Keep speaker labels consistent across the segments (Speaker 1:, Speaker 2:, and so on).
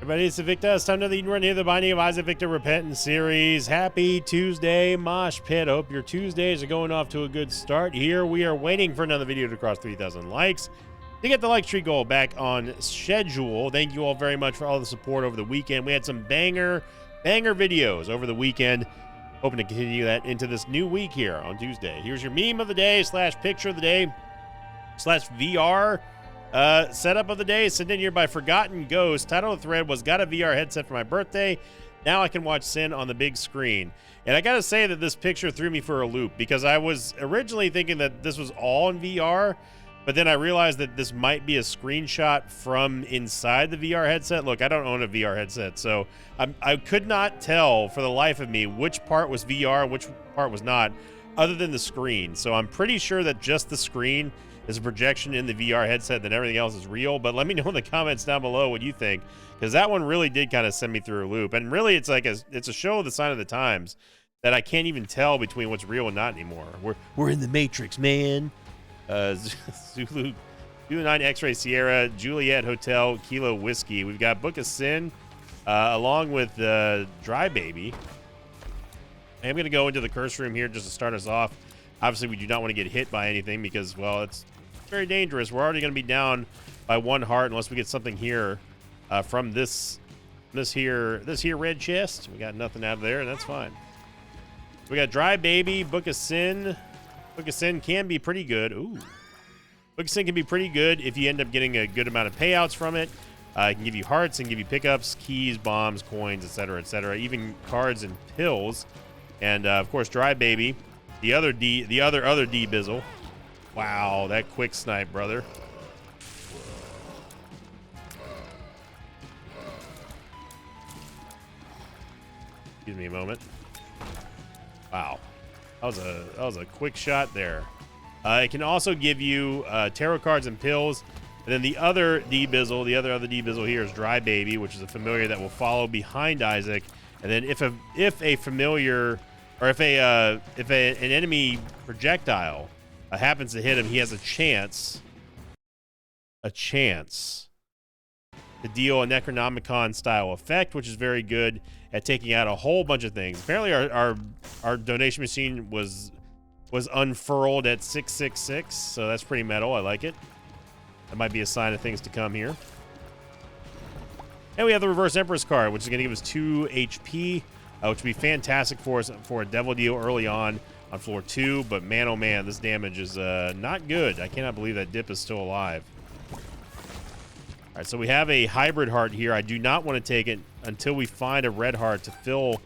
Speaker 1: Everybody, it's Victor. It's time to the run here, the Binding of Isaac Victor Repentance series. Happy Tuesday, Mosh Pit. Hope your Tuesdays are going off to a good start. Here we are waiting for another video to cross 3,000 likes to get the like streak goal back on schedule. Thank you all very much for all the support over the weekend. We had some banger videos over the weekend. Hoping to continue that into this new week here on Tuesday. Here's your meme of the day / picture of the day / VR setup of the day, sent in here by Forgotten Ghost. Title of the thread was, got a VR headset for my birthday. Now I can watch Sin on the big screen. And I gotta say that this picture threw me for a loop because I was originally thinking that this was all in VR, but then I realized that this might be a screenshot from inside the VR headset. Look, I don't own a VR headset, so I could not tell for the life of me which part was VR, which part was not, other than the screen. So I'm pretty sure that just the screen is a projection in the VR headset, that everything else is real. But let me know in the comments down below what you think, because that one really did kind of send me through a loop. And really, it's like it's a show of the sign of the times that I can't even tell between what's real and not anymore. We're in the Matrix, man. Zulu 9 X-Ray Sierra Juliet Hotel Kilo Whiskey. We've got Book of Sin along with Dry Baby. I'm going to go into the curse room here just to start us off. Obviously, we do not want to get hit by anything because, well, it's very dangerous. We're already going to be down by 1 heart unless we get something here from this here red chest. We got nothing out of there, and that's fine. We got Dry Baby, Book of Sin. Book of Sin can be pretty good. Ooh. Book of Sin can be pretty good if you end up getting a good amount of payouts from it. It can give you hearts and give you pickups, keys, bombs, coins, etc., even cards and pills. And, of course, Dry Baby. The other D Bizzle. Wow, that quick snipe, brother. Excuse me a moment. Wow, that was a quick shot there. It can also give you tarot cards and pills. And then the other D Bizzle, the other D Bizzle here is Dry Baby, which is a familiar that will follow behind Isaac. And then if a familiar, or if an enemy projectile happens to hit him, he has a chance to deal a Necronomicon style effect, which is very good at taking out a whole bunch of things. Apparently our donation machine was unfurled at 666, so that's pretty metal. I like it. That might be a sign of things to come here. And we have the Reverse Empress card, which is going to give us 2 HP. Which would be fantastic for us for a devil deal early on floor 2. But man, oh man, this damage is not good. I cannot believe that Dip is still alive. All right, so we have a hybrid heart here. I do not want to take it until we find a red heart to fill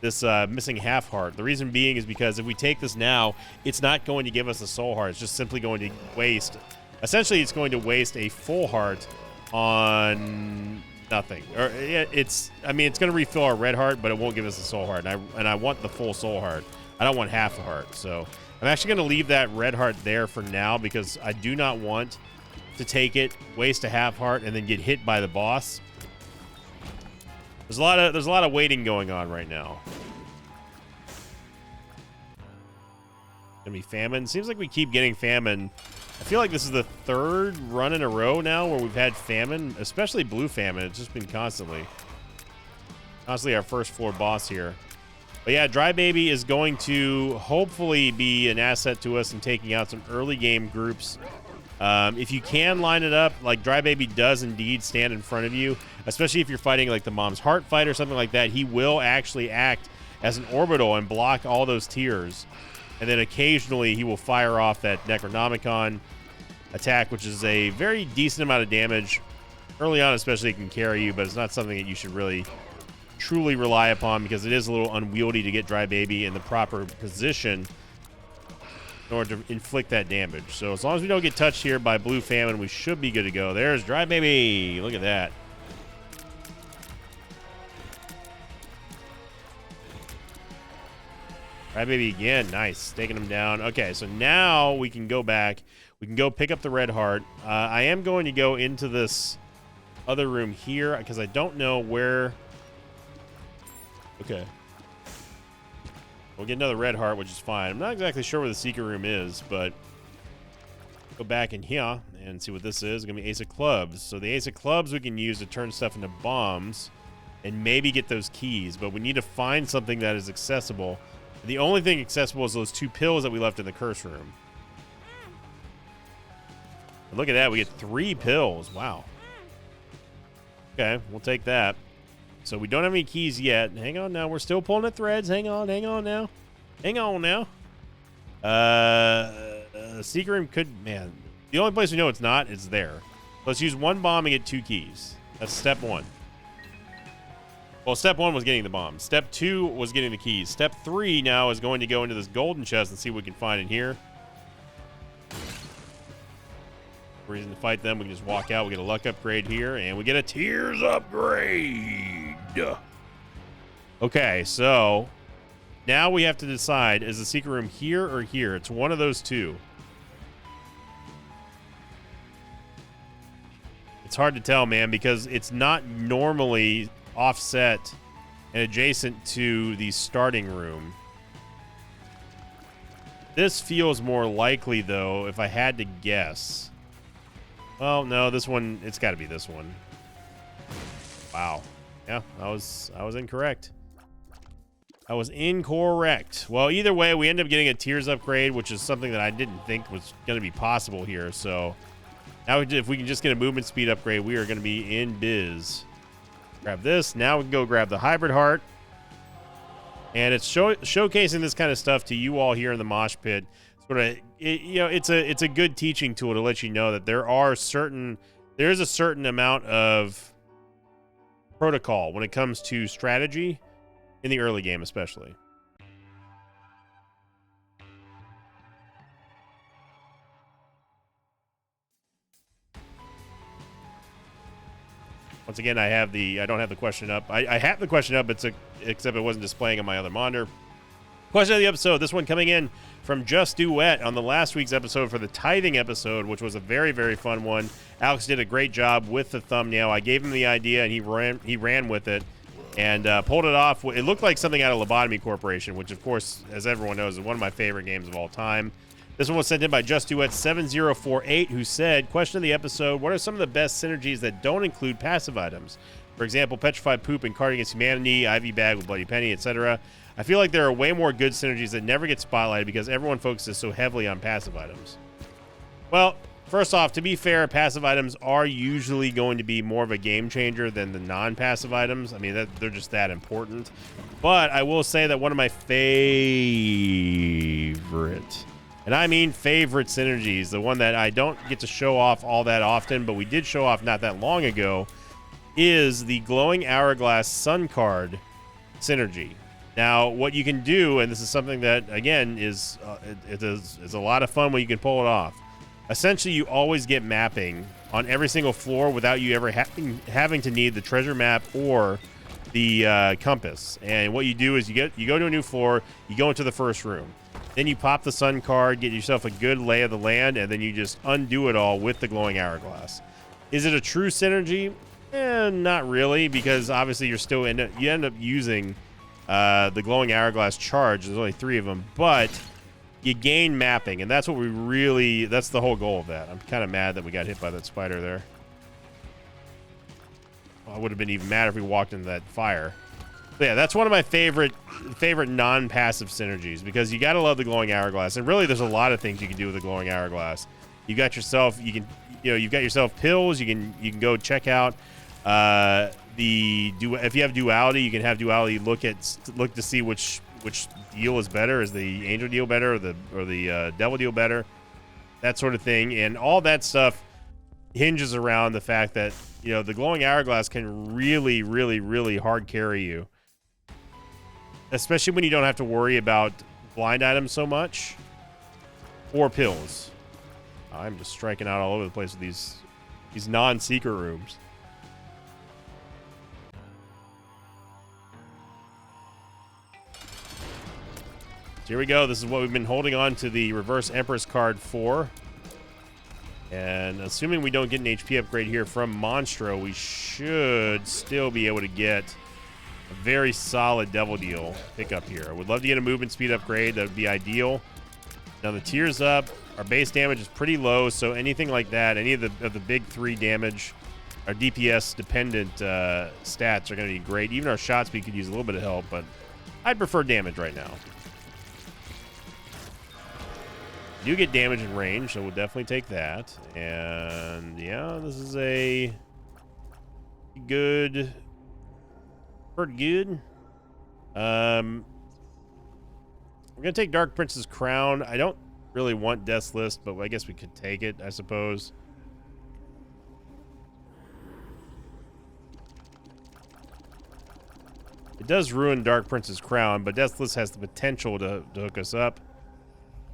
Speaker 1: this missing half heart. The reason being is because if we take this now, it's not going to give us a soul heart. It's just simply going to waste. Essentially, it's going to waste a full heart on nothing. Or it's going to refill our red heart, but it won't give us a soul heart. And I want the full soul heart. I don't want half a heart. So I'm actually going to leave that red heart there for now because I do not want to take it, waste a half heart, and then get hit by the boss. There's a lot of waiting going on right now. Gonna be famine. Seems like we keep getting famine. I feel like this is the 3rd run in a row now where we've had famine, especially blue famine. It's just been constantly our first floor boss here. But yeah, Dry Baby is going to hopefully be an asset to us in taking out some early game groups. If you can line it up, like Dry Baby does indeed stand in front of you, especially if you're fighting like the Mom's Heart fight or something like that, he will actually act as an orbital and block all those tiers. And then occasionally he will fire off that Necronomicon attack, which is a very decent amount of damage. Early on especially, it can carry you, but it's not something that you should really truly rely upon because it is a little unwieldy to get Dry Baby in the proper position in order to inflict that damage. So as long as we don't get touched here by blue famine, we should be good to go. There's Dry Baby. Look at that. Dry Baby again. Nice. Taking him down. Okay, so now we can go back. We can go pick up the red heart. I am going to go into this other room here because I don't know where. Okay. We'll get another red heart, which is fine. I'm not exactly sure where the secret room is, but Go back in here and see what this is. It's gonna be Ace of Clubs. So the Ace of Clubs we can use to turn stuff into bombs and maybe get those keys, but we need to find something that is accessible. The only thing accessible is those 2 pills that we left in the curse room. And look at that, we get 3 pills. Wow. Okay, we'll take that. So we don't have any keys yet. Hang on now, we're still pulling at threads. Hang on now. Hang on now. Secret room could, man. The only place we know it's not is there. Let's use 1 bomb and get 2 keys. That's step 1. Well, step 1 was getting the bomb. Step 2 was getting the keys. Step 3 now is going to go into this golden chest and see what we can find in here. Reason to fight them, we can just walk out. We get a luck upgrade here, and we get a tears upgrade. Okay, so now we have to decide, is the secret room here or here? It's one of those 2. It's hard to tell, man, because it's not normally offset and adjacent to the starting room. This feels more likely, though, if I had to guess. Well, no, this one, it's got to be this one. Wow. Yeah, I was incorrect. I was incorrect. Well, either way, we end up getting a tears upgrade, which is something that I didn't think was going to be possible here. So now if we can just get a movement speed upgrade, we are going to be in biz. Grab this. Now we can go grab the hybrid heart. And it's showcasing this kind of stuff to you all here in the mosh pit. Sort of, it's a good teaching tool to let you know that there is a certain amount of protocol when it comes to strategy in the early game, especially. Once again, I don't have the question up. I have the question up, except it wasn't displaying on my other monitor. Question of the episode. This one coming in from Just Duet on the last week's episode for the tithing episode, which was a very, very fun one. Alex did a great job with the thumbnail. I gave him the idea, and he ran with it and pulled it off. It looked like something out of Lobotomy Corporation, which, of course, as everyone knows, is one of my favorite games of all time. This one was sent in by Just Duet 7048, who said, question of the episode, what are some of the best synergies that don't include passive items? For example, Petrified Poop and Card Against Humanity, Ivy Bag with Bloody Penny, etc. I feel like there are way more good synergies that never get spotlighted because everyone focuses so heavily on passive items. Well, first off, to be fair, passive items are usually going to be more of a game changer than the non-passive items. I mean, they're just that important. But I will say that one of my favorite, and I mean favorite synergies, the one that I don't get to show off all that often, but we did show off not that long ago, is the Glowing Hourglass Sun card synergy. Now, what you can do, and this is something that, again, is a lot of fun when you can pull it off. Essentially, you always get mapping on every single floor without you ever having to need the treasure map or the compass. And what you do is you go to a new floor, you go into the first room. Then you pop the sun card, get yourself a good lay of the land, and then you just undo it all with the Glowing Hourglass. Is it a true synergy? Not really, because obviously you end up using the Glowing Hourglass charge. There's only 3 of them, but you gain mapping, and that's what that's the whole goal of that. I'm kind of mad that we got hit by that spider there. Well, I would have been even madder if we walked into that fire. But yeah, that's one of my favorite non-passive synergies, because you got to love the Glowing Hourglass. And really, there's a lot of things you can do with the Glowing Hourglass. You've got yourself pills. You can go check out if you have duality, you can have duality look to see which deal is better. Is the angel deal better or the devil deal better? That sort of thing. And all that stuff hinges around the fact that, the Glowing Hourglass can really, really, really hard carry you. Especially when you don't have to worry about blind items so much. Or pills. I'm just striking out all over the place with these non-secret rooms. So here we go. This is what we've been holding on to the Reverse Empress card for. And assuming we don't get an HP upgrade here from Monstro, we should still be able to get a very solid Devil Deal pickup here. I would love to get a movement speed upgrade. That would be ideal. Now the tears up Our base damage is pretty low, so anything like that, any of the big 3 damage, our DPS dependent stats are going to be great. Even our shot speed could use a little bit of help, but I'd prefer damage right now. You get damage in range, so we'll definitely take that. And yeah, this is a good, pretty good. We're gonna take Dark Prince's Crown. I don't really want Death's List, but I guess we could take it, I suppose. It does ruin Dark Prince's Crown, but Death's List has the potential to hook us up.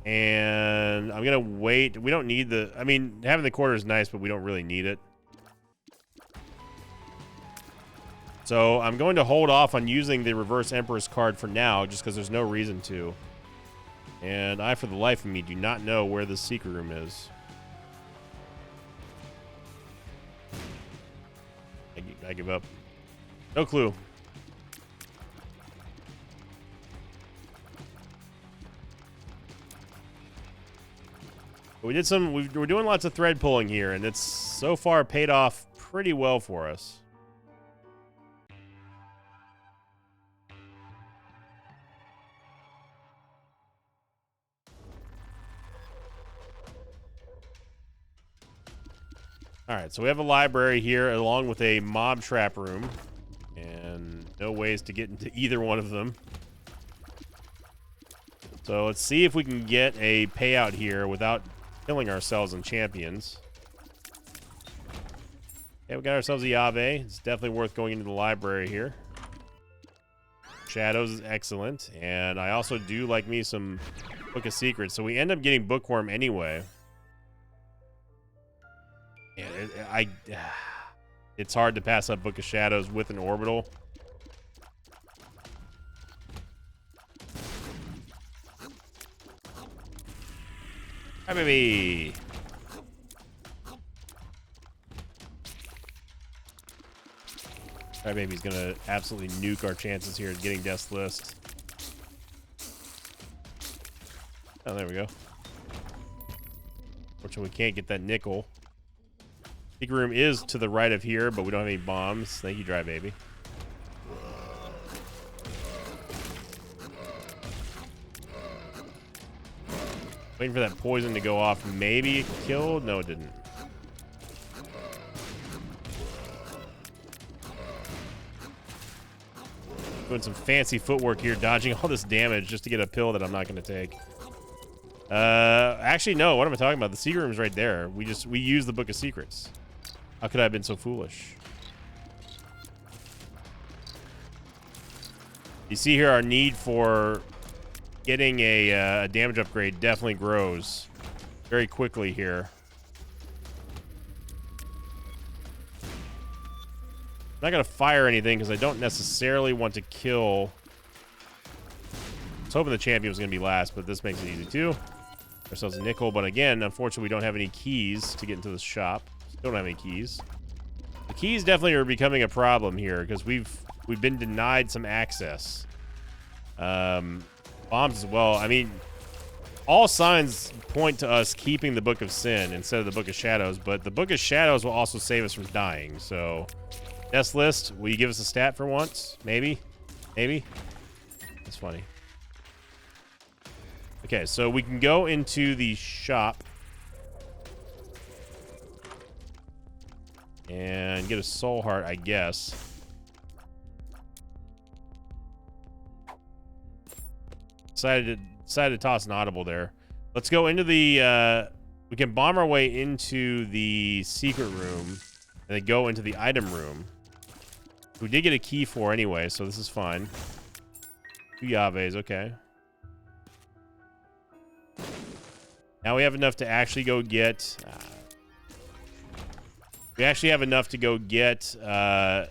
Speaker 1: And I'm gonna wait. We don't need the, I mean, having the quarter is nice, but we don't really need it. So I'm going to hold off on using the Reverse Empress card for now, just because there's no reason to. And I, for the life of me, do not know where the secret room is. I give up. No clue. We did some, we're doing lots of thread pulling here, and it's so far paid off pretty well for us. All right, so we have a library here along with a mob trap room, and no ways to get into either one of them. So let's see if we can get a payout here without killing ourselves in champions. Okay, we got ourselves a Yave. It's definitely worth going into the library here. Shadows is excellent, and I also do like me some Book of Secrets, so we end up getting Bookworm anyway. And it's hard to pass up Book of Shadows with an orbital. Hi, baby. Hi, baby's gonna absolutely nuke our chances here of getting Death's List. Oh, there we go. Fortunately, we can't get that nickel. Secret room is to the right of here, but we don't have any bombs. Thank you, Dry Baby. Waiting for that poison to go off. Maybe it killed? No, it didn't. Doing some fancy footwork here, dodging all this damage just to get a pill that I'm not going to take. Actually, no. What am I talking about? The secret room's right there. We use the Book of Secrets. How could I have been so foolish? You see here our need for getting a damage upgrade definitely grows very quickly here. I'm not going to fire anything because I don't necessarily want to kill. I was hoping the champion was going to be last, but this makes it easy too. Ourselves a nickel, but again, unfortunately, we don't have any keys to get into the shop. Still don't have any keys. The keys definitely are becoming a problem here because we've been denied some access. Bombs as well. I mean, all signs point to us keeping the Book of Sin instead of the Book of Shadows, but the Book of Shadows will also save us from dying. So, Death's List, will you give us a stat for once? Maybe? Maybe? That's funny. Okay, so we can go into the shop and get a soul heart, I guess. Decided to toss an audible there. Let's go into the we can bomb our way into the secret room and then go into the item room. We did get a key for anyway, so this is fine. 2 Yaves, okay. Now we have enough to actually go get we actually have enough to go get to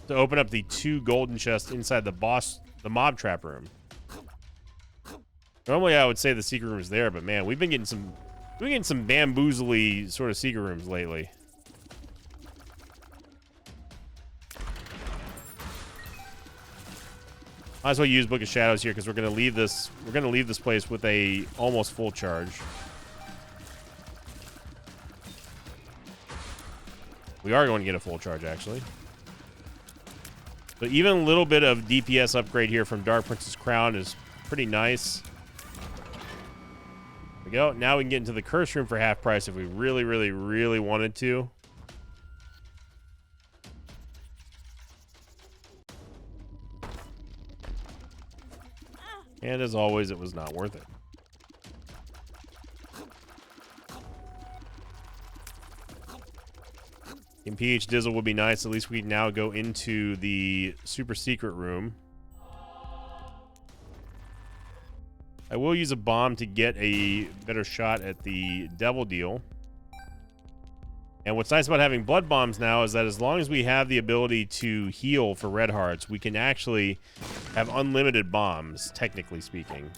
Speaker 1: open up the 2 golden chests inside the mob trap room. Normally I would say the secret room is there, but man, we've been getting some bamboozly sort of secret rooms lately. Might as well use Book of Shadows here because we're gonna leave this. We're gonna leave this place with a almost full charge. We are going to get a full charge actually. But even a little bit of DPS upgrade here from Dark Prince's Crown is pretty nice. There we go. Now we can get into the curse room for half price if we really, really, really wanted to. And as always, it was not worth it. In PH Dizzle would be nice. At least we can now go into the super secret room. I will use a bomb to get a better shot at the devil deal. And what's nice about having blood bombs now is that as long as we have the ability to heal for red hearts, we can actually have unlimited bombs, technically speaking.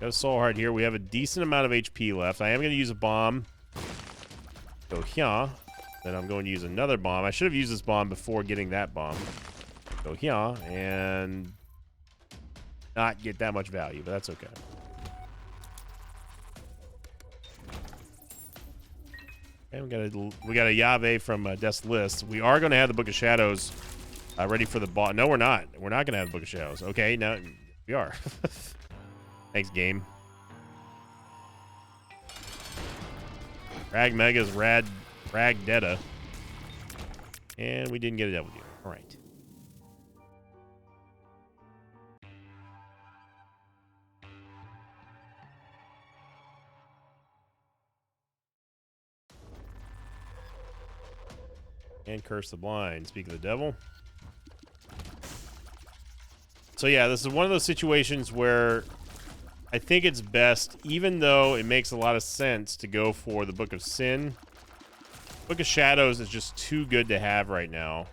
Speaker 1: Got a soul heart here. We have a decent amount of HP left. I am going to use a bomb. Go here. Then I'm going to use another bomb. I should have used this bomb before getting that bomb. Go here and not get that much value, but that's okay. And we got a Yave from Death's List. We are going to have the Book of Shadows ready for the boss. No, we're not. We're not going to have the Book of Shadows. Okay, now we are. Thanks, game. Rag Mega's Rag Detta. And we didn't get a devil deal. All right. And Curse the Blind. Speak of the devil. So yeah, this is one of those situations where I think it's best, even though it makes a lot of sense to go for the Book of Sin. Book of Shadows is just too good to have right now.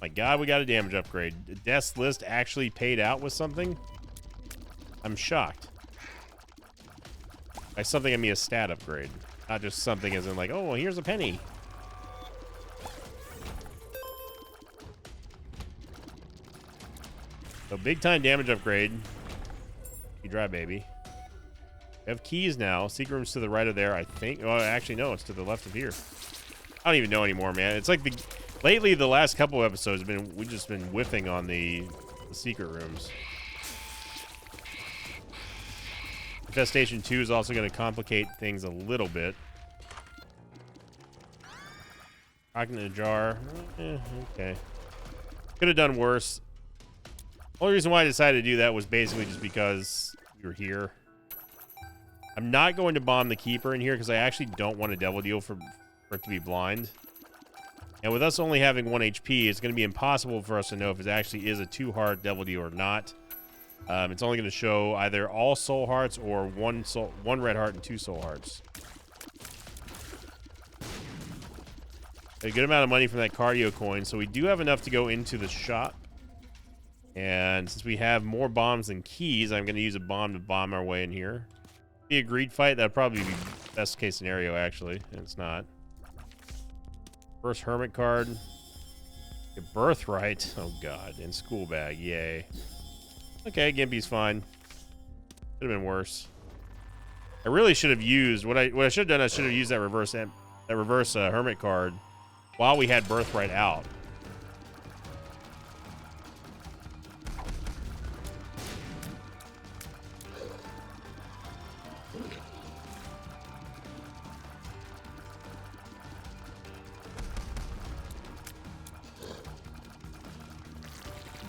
Speaker 1: My God, we got a damage upgrade. Death's List actually paid out with something? I'm shocked. By something, I mean a stat upgrade. Not just something as in like, oh, well, here's a penny. So big time damage upgrade. You dry, baby. We have keys now. Secret room's to the right of there, I think. Well, actually, no, it's to the left of here. I don't even know anymore, man. It's like lately, the last couple of episodes we've just been whiffing on the secret rooms. Infestation 2 is also going to complicate things a little bit. Rocking in a jar. Okay. Could have done worse. Only reason why I decided to do that was basically just because we were here. I'm not going to bomb the Keeper in here because I actually don't want a devil deal for it to be blind. And with us only having 1 HP, it's going to be impossible for us to know if it actually is a 2-heart devil deal or not. It's only going to show either all soul hearts or one red heart and 2 soul hearts. A good amount of money from that cardio coin, so we do have enough to go into the shop. And since we have more bombs than keys, I'm going to use a bomb to bomb our way in here. Be a greed fight. That'd probably be best case scenario, actually. And it's not. First hermit card. A birthright. Oh, God. And school bag. Yay. Okay, Gimpy's fine. Could have been worse. I really should have used... What I should have done, I should have used that reverse hermit card while we had birthright out.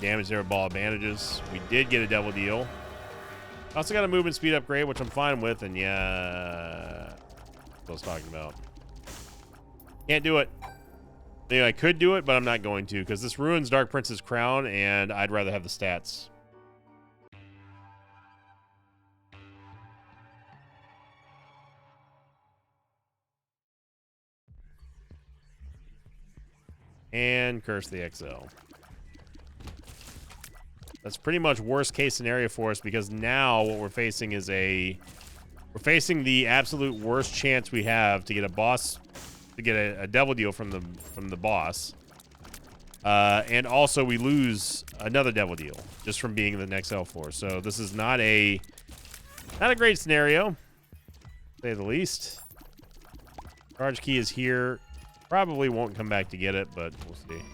Speaker 1: Damage there, ball of bandages. We did get a devil deal. Also got a movement speed upgrade, which I'm fine with, and yeah, what I was talking about. Can't do it. Maybe I could do it, but I'm not going to, because this ruins Dark Prince's Crown, and I'd rather have the stats. And curse the XL. That's pretty much worst case scenario for us, because now what we're facing is we're facing the absolute worst chance we have to get a boss to get a devil deal from the boss. And also we lose another devil deal just from being in the next L floor. So this is not a great scenario, to say the least. Charge key is here. Probably won't come back to get it, but we'll see.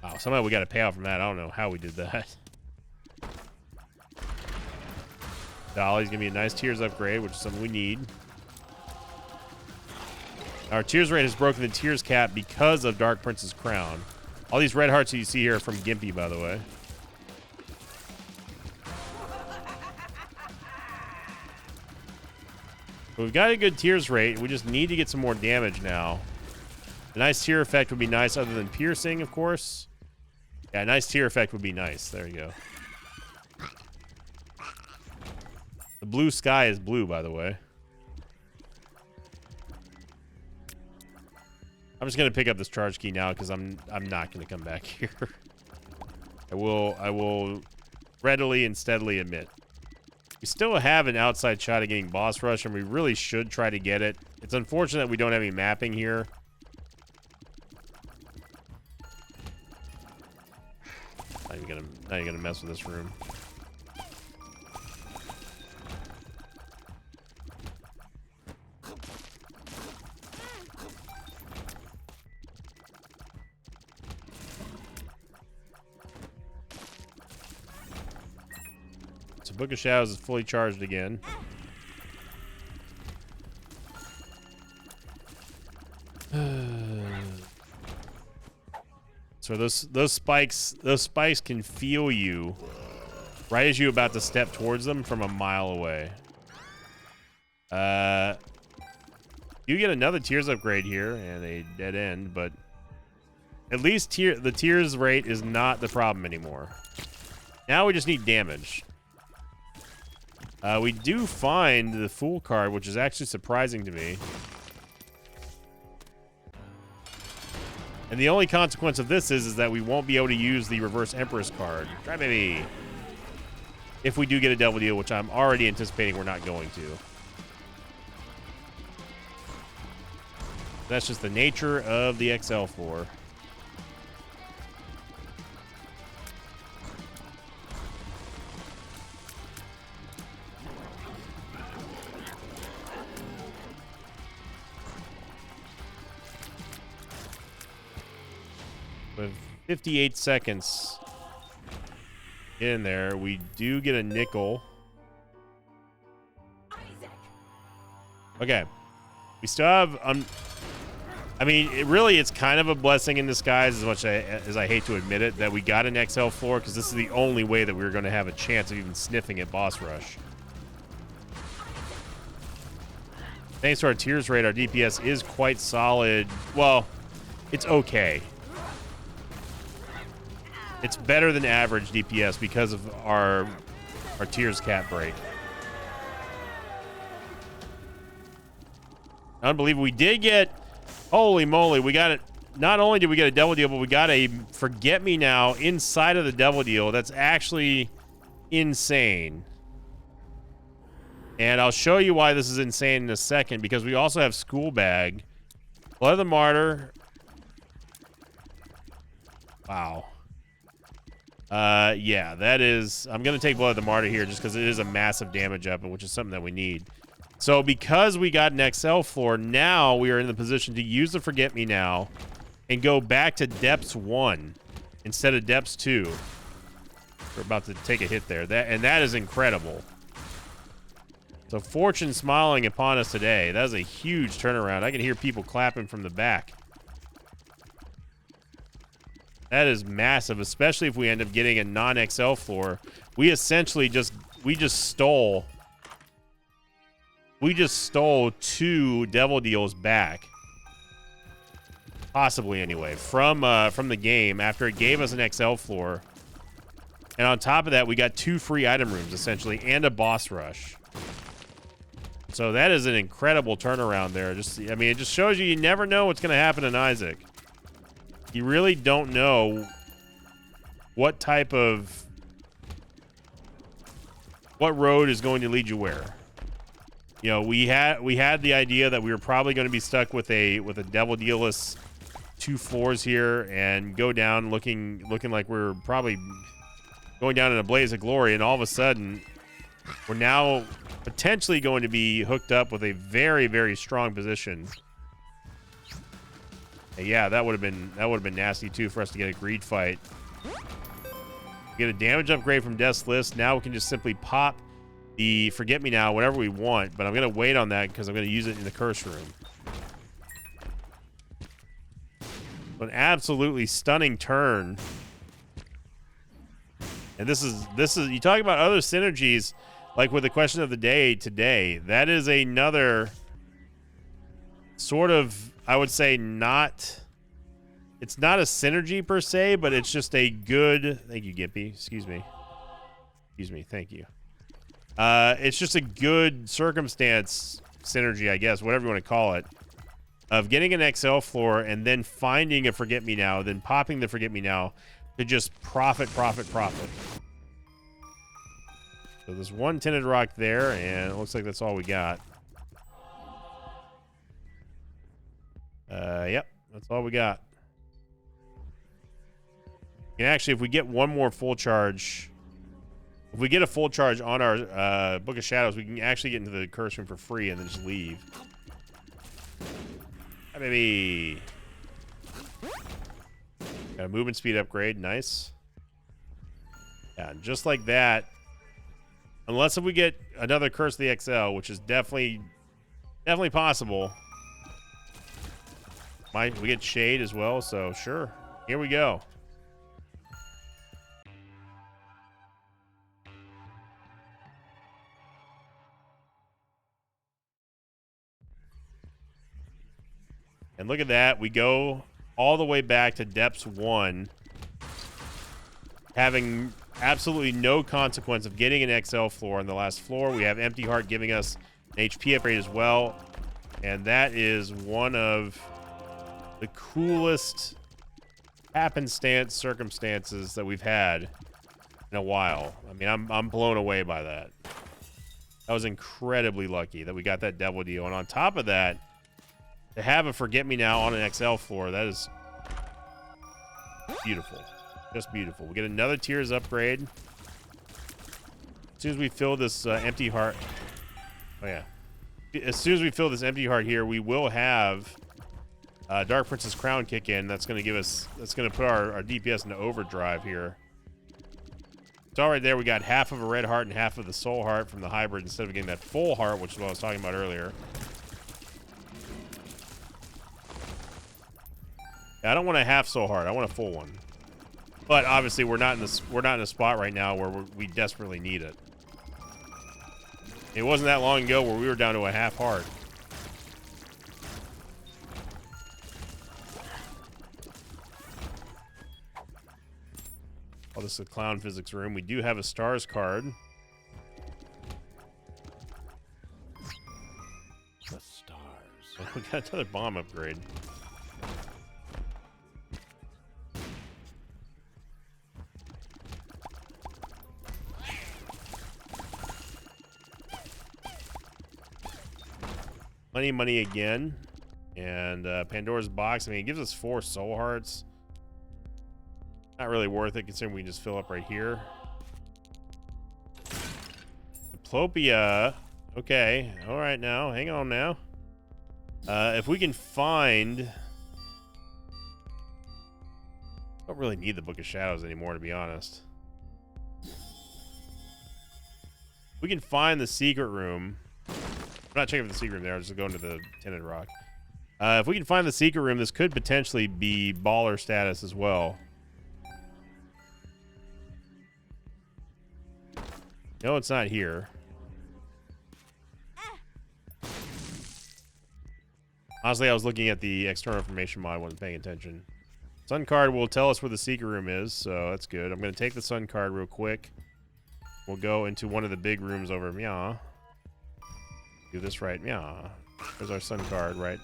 Speaker 1: Wow, somehow we got a payoff from that. I don't know how we did that. Dolly's gonna be a nice tears upgrade, which is something we need. Our tears rate has broken the tears cap because of Dark Prince's crown. All these red hearts that you see here are from Gimpy, by the way. But we've got a good tears rate. We just need to get some more damage now. A nice tear effect would be nice, other than piercing, of course. Yeah, a nice tear effect would be nice. There you go. The blue sky is blue, by the way. I'm just gonna pick up this charge key now because I'm not gonna come back here. I will readily and steadily admit. We still have an outside shot at getting boss rush, and we really should try to get it. It's unfortunate that we don't have any mapping here. Not even gonna mess with this room. So Book of Shadows is fully charged again. So those spikes can feel you right as you're about to step towards them from a mile away. You get another tears upgrade here and a dead end, but at least the tears rate is not the problem anymore. Now we just need damage. We do find the Fool card, which is actually surprising to me. And the only consequence of this is that we won't be able to use the Reverse Empress card. Try maybe. If we do get a devil deal, which I'm already anticipating we're not going to. That's just the nature of the XL floor. With 58 seconds in there, we do get a nickel. Okay. We still have... I mean, it's kind of a blessing in disguise, as much as I hate to admit it, that we got an XL floor, because this is the only way that we were going to have a chance of even sniffing at boss rush. Thanks to our tears rate, our DPS is quite solid. Well, it's okay. It's better than average DPS because of our tears cap break. Unbelievable. We did get... Holy moly, we got it. Not only did we get a devil deal, but we got a Forget Me Now inside of the devil deal. That's actually insane. And I'll show you why this is insane in a second, because we also have School Bag. Blood of the Martyr. Wow. Yeah, that is... I'm going to take Blood of the Martyr here just because it is a massive damage weapon, which is something that we need. So because we got an XL floor, now we are in the position to use the Forget Me Now and go back to Depths 1 instead of Depths 2. We're about to take a hit there. That is incredible. So fortune smiling upon us today. That is a huge turnaround. I can hear people clapping from the back. That is massive, especially if we end up getting a non-XL floor. We essentially just stole 2 devil deals back. Possibly anyway, from the game after it gave us an XL floor. And on top of that, we got 2 free item rooms essentially and a boss rush. So that is an incredible turnaround there. I mean, it just shows you never know what's going to happen in Isaac. You really don't know what road is going to lead you where. You know, we had the idea that we were probably going to be stuck with a Devil Deal-less 2 floors here and go down looking like we're probably going down in a blaze of glory, and all of a sudden we're now potentially going to be hooked up with a very, very strong position. And yeah, that would have been nasty too for us to get a greed fight. Get a damage upgrade from Death's List. Now we can just simply pop the Forget Me Now whatever we want, but I'm gonna wait on that because I'm gonna use it in the curse room. An absolutely stunning turn. And this is you talk about other synergies, like with the question of the day today. That is another sort of, I would say, it's not a synergy per se, but it's just a good, thank you, Gimpy. Excuse me, thank you. It's just a good circumstance synergy, I guess, whatever you want to call it, of getting an XL floor and then finding a Forget Me Now, then popping the Forget Me Now to just profit. So there's one Tinted Rock there, and it looks like that's all we got. Yep, that's all we got. And actually, if we get one more full charge, if we get a full charge on our Book of Shadows, we can actually get into the curse room for free and then just leave. Hi, baby. Got a movement speed upgrade. Nice. Yeah, and just like that, unless if we get another Curse of the XL, which is definitely possible. We get Shade as well, so sure. Here we go. And look at that. We go all the way back to Depths 1, having absolutely no consequence of getting an XL floor on the last floor. We have Empty Heart giving us an HP upgrade as well. And that is one of the coolest happenstance circumstances that we've had in a while. I mean, I'm blown away by that. That was incredibly lucky that we got that Devil Deal. And on top of that, to have a Forget Me Now on an XL floor, that is beautiful. Just beautiful. We get another Tears upgrade. As soon as we fill this Empty Heart. Oh, yeah. As soon as we fill this Empty Heart here, we will have Dark Prince's Crown kick in. That's going to give us, that's going to put our DPS into overdrive here. It's all right there. We got half of a red heart and half of the soul heart from the hybrid instead of getting that full heart, which is what I was talking about earlier. I don't want a half soul heart. I want a full one. But obviously, we're not in a spot right now where we desperately need it. It wasn't that long ago where we were down to a half heart. Oh, this is a clown physics room. We do have a stars card. The stars. We got another bomb upgrade. Money again. And Pandora's Box. I mean, it gives us 4 soul hearts. Not really worth it considering we can just fill up right here. Diplopia. Okay. All right now. Hang on now. If we can find... I don't really need the Book of Shadows anymore, to be honest. We can find the secret room. I'm not checking for the secret room there. I was just going to the Tinted Rock. If we can find the secret room, this could potentially be baller status as well. No, it's not here. Honestly, I was looking at the external information mod. I wasn't paying attention. Sun card will tell us where the secret room is, so that's good. I'm going to take the sun card real quick. We'll go into one of the big rooms over. Meow. Do this right. Meow. There's our sun card right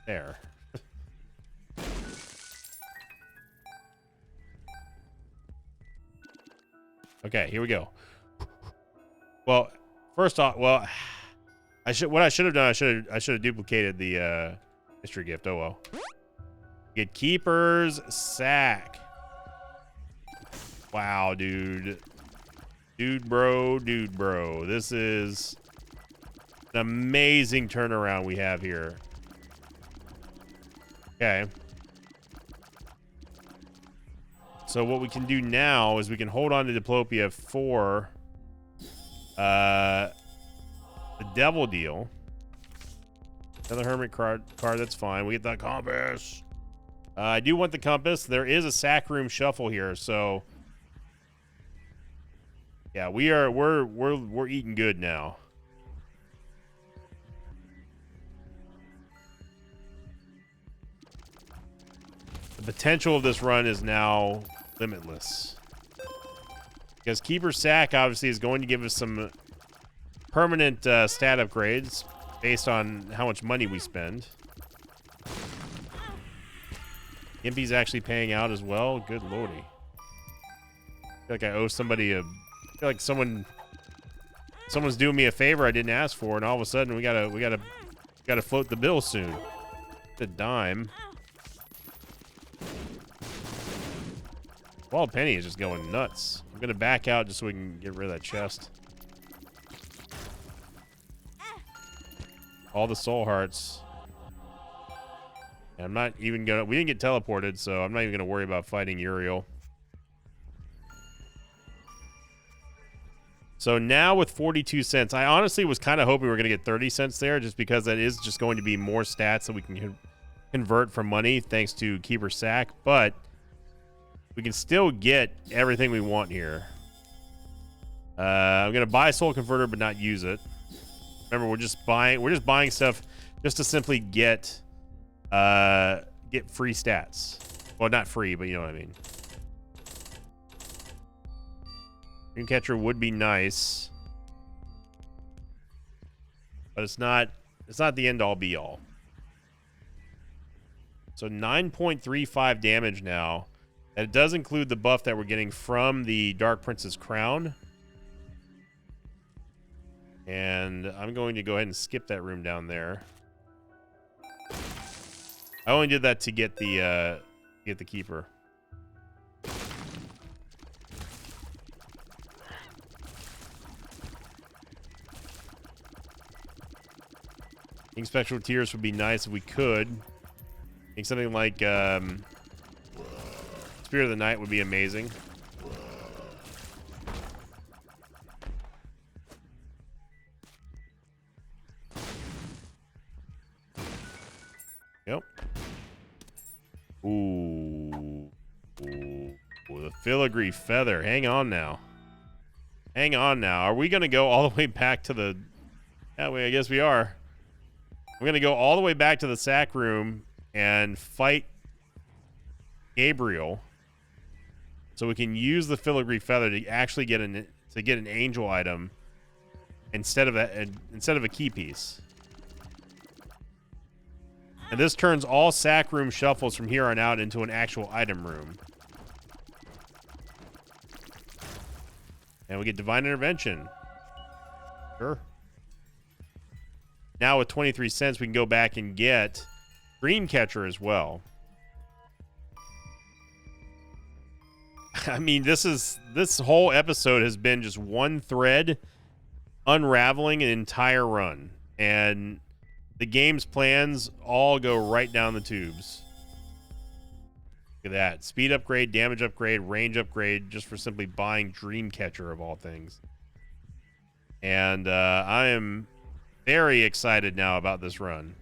Speaker 1: there. Okay, here we go. Well, first off, well, What I should have done, I should have duplicated the mystery gift. Oh well. Get Keeper's Sack. Wow, dude. Dude, bro. This is an amazing turnaround we have here. Okay. So what we can do now is we can hold on to Diplopia for the Devil Deal. Another Hermit card, that's fine. We get that compass. I do want the compass. There is a sack room shuffle here, so yeah, we're eating good now. The potential of this run is now limitless. Because Keeper's Sack obviously is going to give us some permanent stat upgrades based on how much money we spend. Gimpy's actually paying out as well. Good lordy. I feel like I owe somebody I feel like someone's doing me a favor I didn't ask for, and all of a sudden we gotta float the bill soon. The dime. Wild Penny is just going nuts. I'm gonna back out just so we can get rid of that chest. All the soul hearts. And I'm not even gonna... We didn't get teleported, so I'm not even gonna worry about fighting Uriel. So now with 42 cents, I honestly was kind of hoping we were gonna get 30 cents there, just because that is just going to be more stats that we can convert from money thanks to Keeper's Sack, but we can still get everything we want here. I'm gonna buy a soul converter but not use it. Remember, we're just buying stuff just to simply get free stats. Well, not free, but you know what I mean. Dreamcatcher would be nice, but it's not the end all be all. So 9.35 damage now. And it does include the buff that we're getting from the Dark Prince's crown. And I'm going to go ahead and skip that room down there. I only did that to get the keeper. I think Spectral Tears would be nice if we could. I think something like Spirit of the Night would be amazing. Yep. Ooh. The Filigree Feather. Hang on now. Hang on now. Are we going to go all the way back to the... Yeah, I guess we are. We're going to go all the way back to the sack room and fight Gabriel. So we can use the Filigree Feather to actually get an angel item instead of a key piece. And this turns all sack room shuffles from here on out into an actual item room. And we get Divine Intervention. Sure. Now with 23 cents, we can go back and get Dreamcatcher as well. I mean, this whole episode has been just one thread unraveling an entire run. And the game's plans all go right down the tubes. Look at that. Speed upgrade, damage upgrade, range upgrade, just for simply buying Dreamcatcher of all things. And I am very excited now about this run.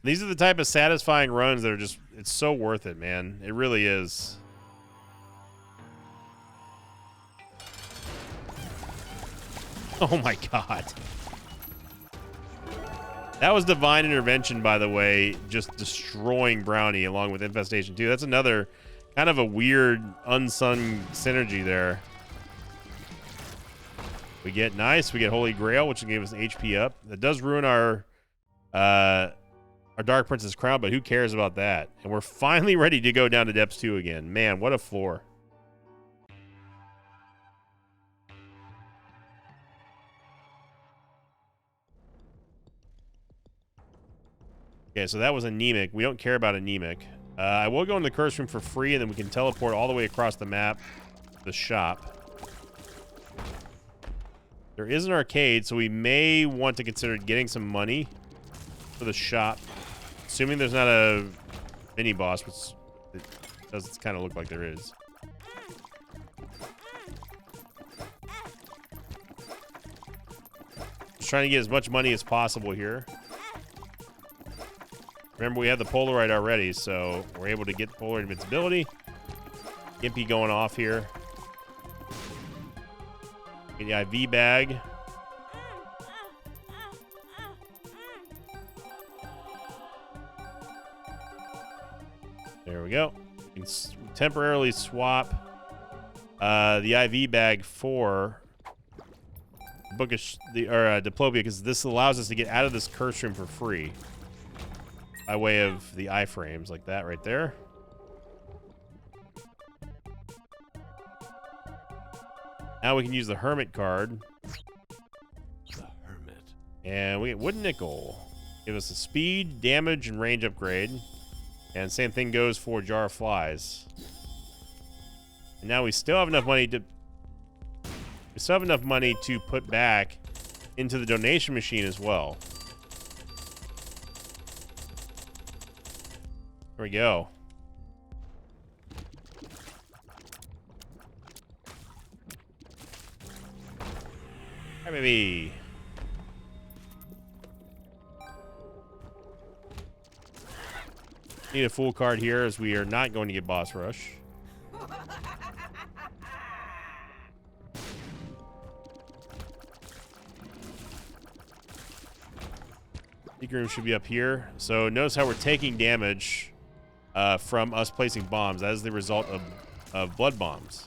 Speaker 1: These are the type of satisfying runs that are just, it's so worth it, man. It really is. Oh my god. That was Divine Intervention, by the way, just destroying Brownie along with Infestation 2. That's another kind of a weird unsung synergy there. We get Holy Grail, which will give us HP up. That does ruin our Dark Prince's crown, but who cares about that? And we're finally ready to go down to Depths 2 again. Man, what a floor. Okay, so that was anemic. We don't care about anemic. I will go in the curse room for free, and then we can teleport all the way across the map to the shop. There is an arcade, so we may want to consider getting some money for the shop. Assuming there's not a mini-boss, which it does kind of look like there is. Just trying to get as much money as possible here. Remember, we have the Polaroid already, so we're able to get Polaroid invincibility. Gimpy going off here. Get the IV bag. There we go. We can temporarily swap the IV bag for Diplopia, because this allows us to get out of this curse room for free by way of the iframes, like that right there. Now we can use the Hermit card. The Hermit. And we get Wooden Nickel. Give us a speed, damage, and range upgrade. And same thing goes for Jar of Flies. And now we still have enough money to... We still have enough money to put back into the donation machine as well. There we go. Hi, baby. Need a full card here, as we are not going to get boss rush. Secret room should be up here. So notice how we're taking damage from us placing bombs. That is the result of blood bombs.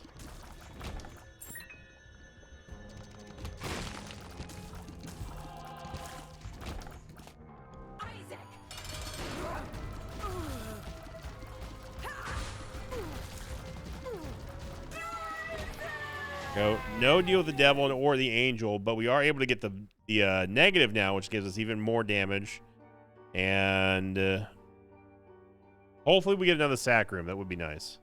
Speaker 1: No deal with the devil or the angel, but we are able to get the negative now, which gives us even more damage. And hopefully we get another sack room. That would be nice.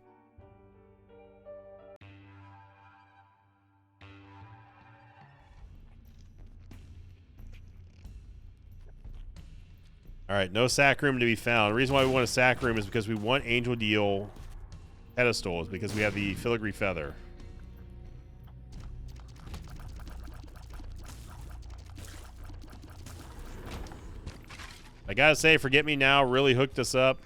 Speaker 1: All right, no sack room to be found. The reason why we want a sack room is because we want Angel Deal pedestals, because we have the filigree feather. I gotta say, Forget Me Now really hooked us up.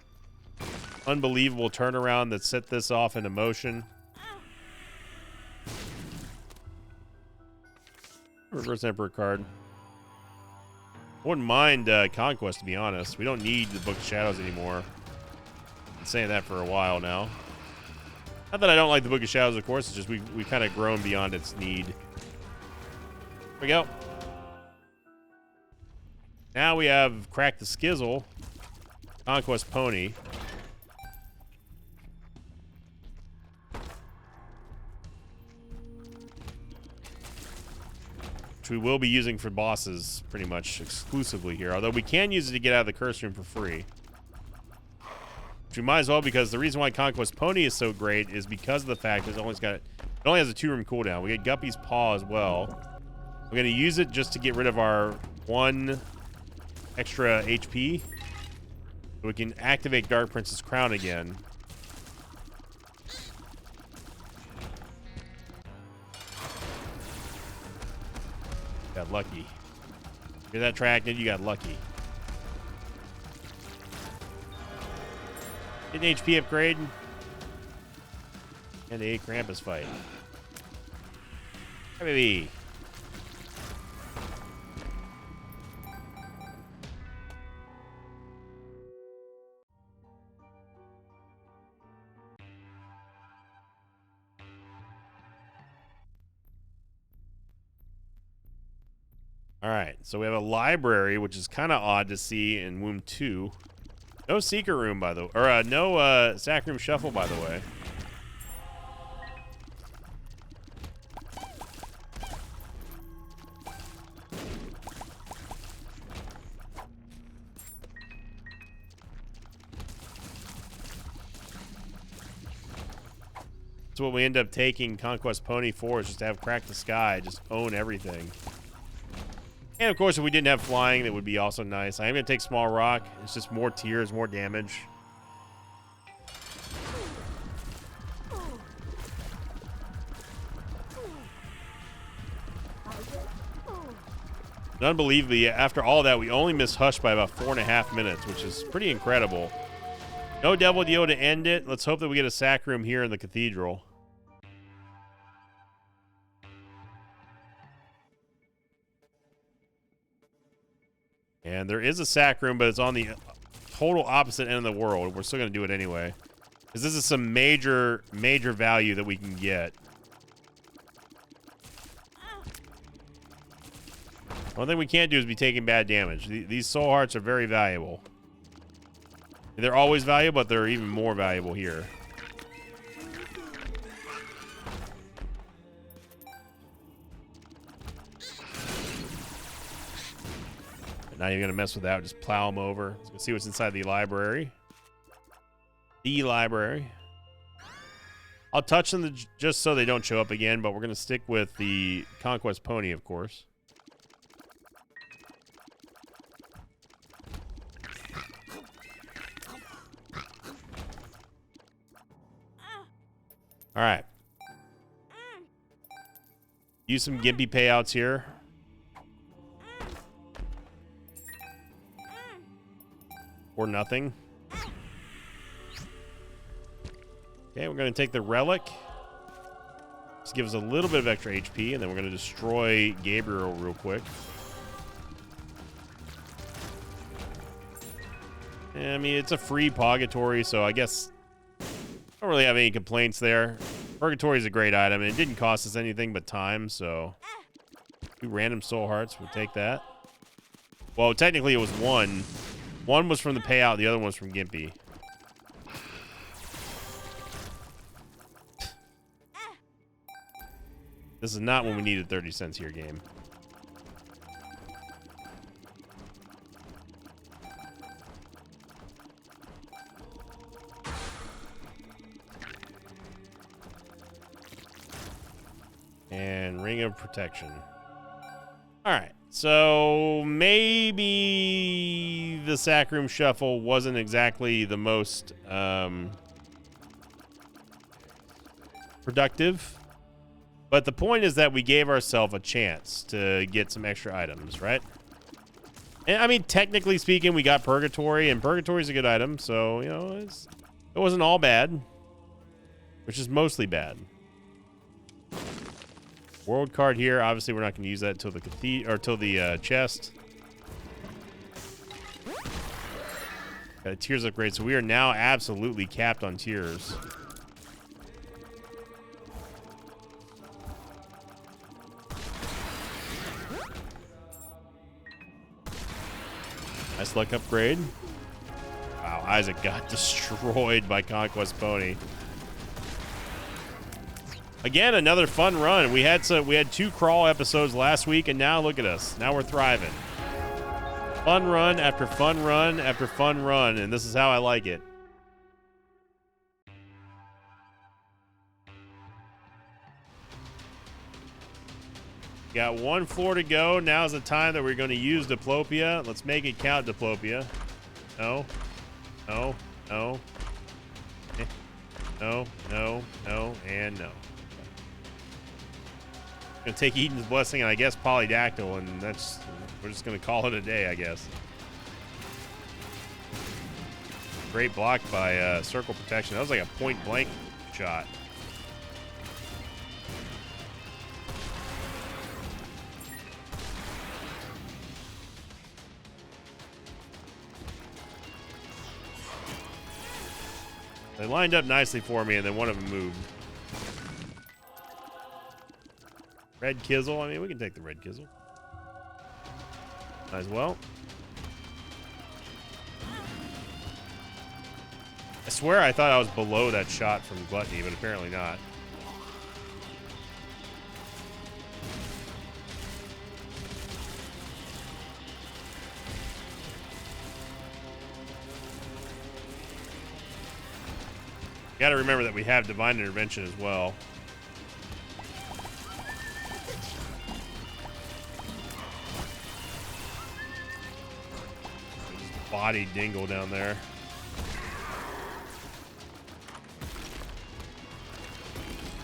Speaker 1: Unbelievable turnaround that set this off into motion. Reverse Emperor card. Wouldn't mind Conquest, to be honest. We don't need the Book of Shadows anymore. Been saying that for a while now. Not that I don't like the Book of Shadows, of course. It's just we've kind of grown beyond its need. Here we go. Now we have Crack the Skizzle, Conquest Pony. Which we will be using for bosses pretty much exclusively here. Although we can use it to get out of the curse room for free. Which we might as well, because the reason why Conquest Pony is so great is because of the fact that it only has a 2-room cooldown. We get Guppy's Paw as well. We're going to use it just to get rid of our 1 extra HP. So we can activate Dark Prince's Crown again. Got lucky. Hear that, Trachnid? You got lucky. Get an HP upgrade. And a Krampus fight. Hey, baby. All right, so we have a library, which is kind of odd to see in Womb 2. No secret room, by the way. Or no sack room shuffle, by the way. That's what we end up taking Conquest Pony for, is just to have Crack the Sky, just own everything. And of course, if we didn't have flying, that would be also nice. I am going to take Small Rock. It's just more tiers, more damage. And unbelievably, after all that, we only missed Hush by about 4.5 minutes, which is pretty incredible. No Devil Deal to end it. Let's hope that we get a sack room here in the Cathedral. And there is a sack room, but it's on the total opposite end of the world. We're still going to do it anyway, because this is some major value that we can get. One thing we can't do is be taking bad damage. These soul hearts are very valuable. They're always valuable, but they're even more valuable here. Not even gonna mess with that. Just plow them over. Let's see what's inside the library. The library. I'll touch them just so they don't show up again, but we're gonna stick with the Conquest Pony, of course. All right. Use some Gimpy payouts here. Or nothing. Okay, we're going to take the Relic. Just give us a little bit of extra HP, and then we're going to destroy Gabriel real quick. I mean, it's a free Purgatory, so I guess I don't really have any complaints there. Purgatory is a great item, and it didn't cost us anything but time, so 2 random soul hearts, we'll take that. Well, technically it was 1. One was from the payout, the other one was from Gimpy. This is not when we needed 30 cents here, game. And Ring of Protection. All right. So maybe the sack room shuffle wasn't exactly the most productive. But the point is that we gave ourselves a chance to get some extra items, right? And I mean, technically speaking, we got Purgatory, and Purgatory is a good item. So, you know, it wasn't all bad, which is mostly bad. World card here. Obviously, we're not going to use that until the till the chest. Got a tiers upgrade, so we are now absolutely capped on tiers. Nice luck upgrade. Wow, Isaac got destroyed by Conquest Pony. Again, another fun run. We had 2 crawl episodes last week, and now look at us. Now we're thriving. Fun run after fun run after fun run, and this is how I like it. Got 1 floor to go. Now's the time that we're going to use Diplopia. Let's make it count, Diplopia. No. No. No. No. No. No. And no. Gonna take Eden's Blessing and I guess Polydactyl, and we're just gonna call it a day, I guess. Great block by Circle Protection. That was like a point blank shot. They lined up nicely for me, and then one of them moved. Red Kizzle. I mean, we can take the Red Kizzle. Might as well. I swear I thought I was below that shot from Gluttony, but apparently not. Got to remember that we have Divine Intervention as well. Just body Dingle down there.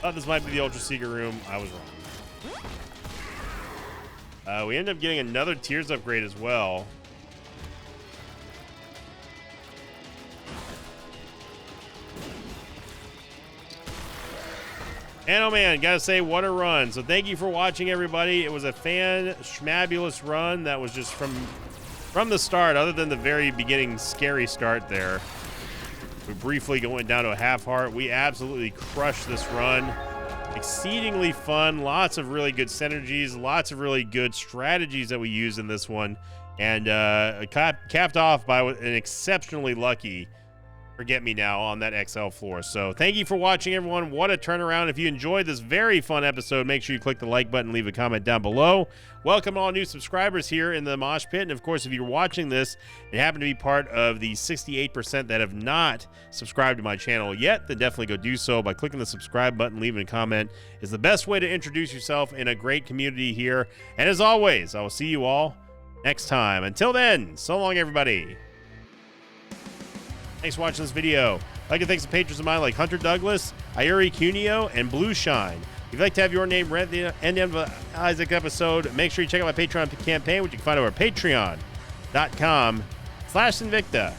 Speaker 1: Thought this might be the Ultra Seeker room. I was wrong. We end up getting another Tears upgrade as well. And oh man, gotta say, what a run. So thank you for watching, everybody. It was a fan-schmabulous run that was just from the start, other than the very beginning scary start there. We briefly went down to a half heart. We absolutely crushed this run. Exceedingly fun. Lots of really good synergies. Lots of really good strategies that we used in this one. And capped off by an exceptionally lucky Forget Me Now on that XL floor. So thank you for watching, everyone. What a turnaround. If you enjoyed this very fun episode, make sure you click the like button, leave a comment down below. Welcome all new subscribers here in the Mosh Pit. And of course, if you're watching this and happen to be part of the 68% that have not subscribed to my channel yet, then definitely go do so by clicking the subscribe button, leaving a comment is the best way to introduce yourself in a great community here. And as always, I will see you all next time. Until then, so long, everybody. Thanks for watching this video. I'd like to thank some patrons of mine like Hunter Douglas, Iuri Cuneo, and Blue Shine. If you'd like to have your name read at the end of the Isaac episode, make sure you check out my Patreon campaign, which you can find over at patreon.com/Sinvicta.